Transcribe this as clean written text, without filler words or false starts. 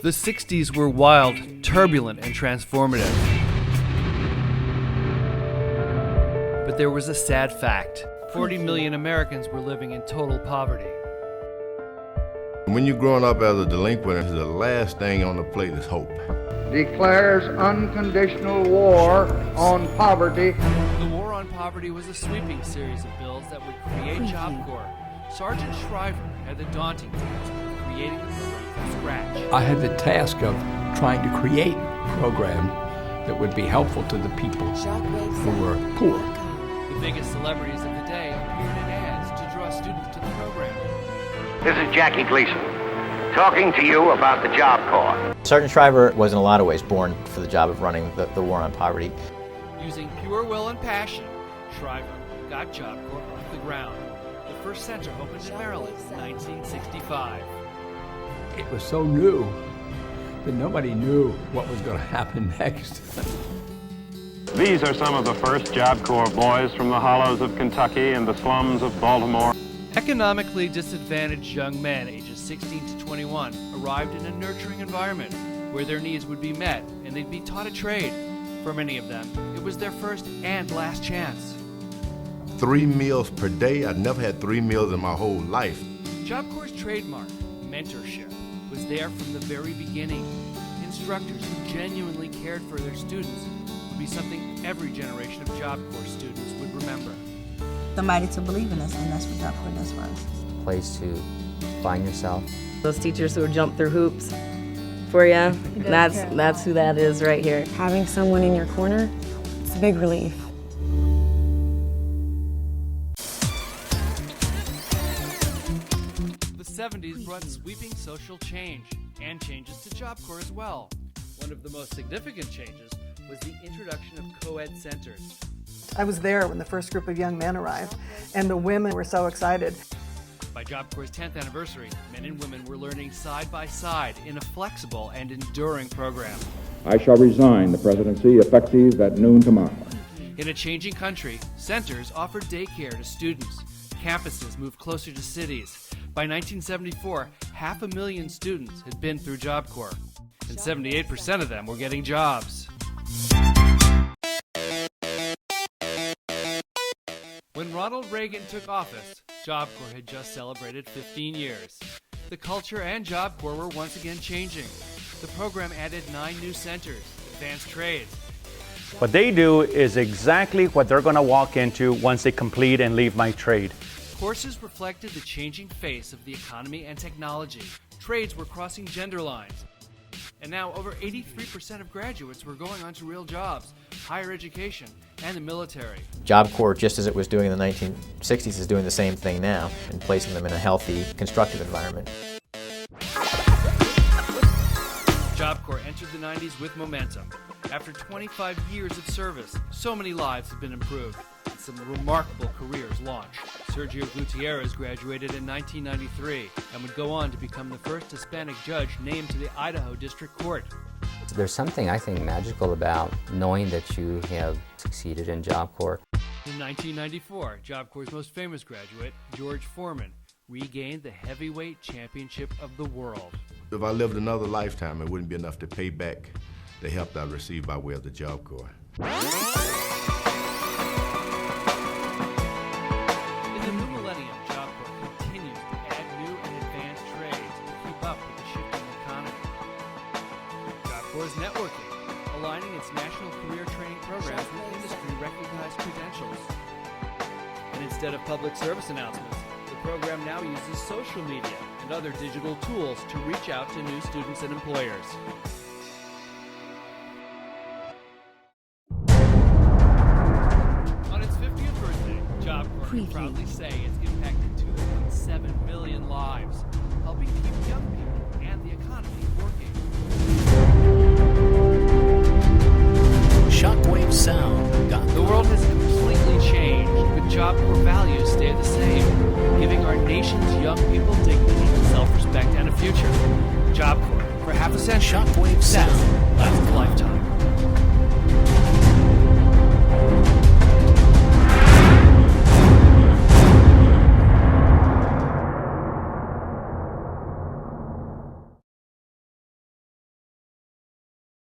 The 60s were wild, turbulent, and transformative. But there was a sad fact. 40 million Americans were living in total poverty. When you're growing up as a delinquent, the last thing on the plate is hope. Declares unconditional war on poverty. The war on poverty was a sweeping series of bills that would create Job Corps. Sergeant Shriver had the daunting task of creating the program from scratch. I had the task of trying to create a program that would be helpful to the people who were poor. The biggest celebrities of the day appeared in ads to draw students to the program. This is Jackie Gleason, talking to you about the Job Corps. Sergeant Shriver was in a lot of ways born for the job of running the war on poverty. Using pure will and passion, Shriver got Job Corps off the ground. The first center opened in Maryland in 1965. It was so new that nobody knew what was going to happen next. These are some of the first Job Corps boys from the hollows of Kentucky and the slums of Baltimore. Economically disadvantaged young men ages 16 to 21 arrived in a nurturing environment where their needs would be met and they'd be taught a trade. For many of them, it was their first and last chance. 3 meals per day. I never had 3 meals in my whole life. Job Corps' trademark, mentorship, was there from the very beginning. Instructors who genuinely cared for their students would be something every generation of Job Corps students would remember. Somebody to believe in us, and that's what Job Corps does for us. A place to find yourself. Those teachers who jump through hoops for you, that's who that is right here. Having someone in your corner, it's a big relief. The 70s brought sweeping social change and changes to Job Corps as well. One of the most significant changes was the introduction of co-ed centers. I was there when the first group of young men arrived, and the women were so excited. By Job Corps' 10th anniversary, men and women were learning side by side in a flexible and enduring program. I shall resign the presidency effective at noon tomorrow. In a changing country, centers offered daycare to students. Campuses moved closer to cities. By 1974, 500,000 students had been through Job Corps, and 78% of them were getting jobs. When Ronald Reagan took office, Job Corps had just celebrated 15 years. The culture and Job Corps were once again changing. The program added 9 new centers, advanced trades. What they do is exactly what they're going to walk into once they complete and leave my trade. Courses reflected the changing face of the economy and technology. Trades were crossing gender lines. And now over 83% of graduates were going on to real jobs, higher education, and the military. Job Corps, just as it was doing in the 1960s, is doing the same thing now and placing them in a healthy, constructive environment. Job Corps entered the 90s with momentum. After 25 years of service, so many lives have been improved, and some remarkable careers launched. Sergio Gutierrez graduated in 1993 and would go on to become the first Hispanic judge named to the Idaho District Court. There's something, I think, magical about knowing that you have succeeded in Job Corps. In 1994, Job Corps' most famous graduate, George Foreman, regained the heavyweight championship of the world. If I lived another lifetime, it wouldn't be enough to pay back the help I received by way of the Job Corps. In the new millennium, Job Corps continues to add new and advanced trades to keep up with the shifting economy. Job Corps is networking, aligning its national career training programs with industry-recognized credentials. And instead of public service announcements, the program now uses social media and other digital tools to reach out to new students and employers. On its 50th birthday, Job Corps can proudly say it's impacted 2.7 million lives, helping keep young people and the economy working. Shockwave sound. The world has completely changed, but Job Corps values stay the same, giving our nation's young people dignity, self-respect, and a future. Job Corps, for half a century. Shockwave sound.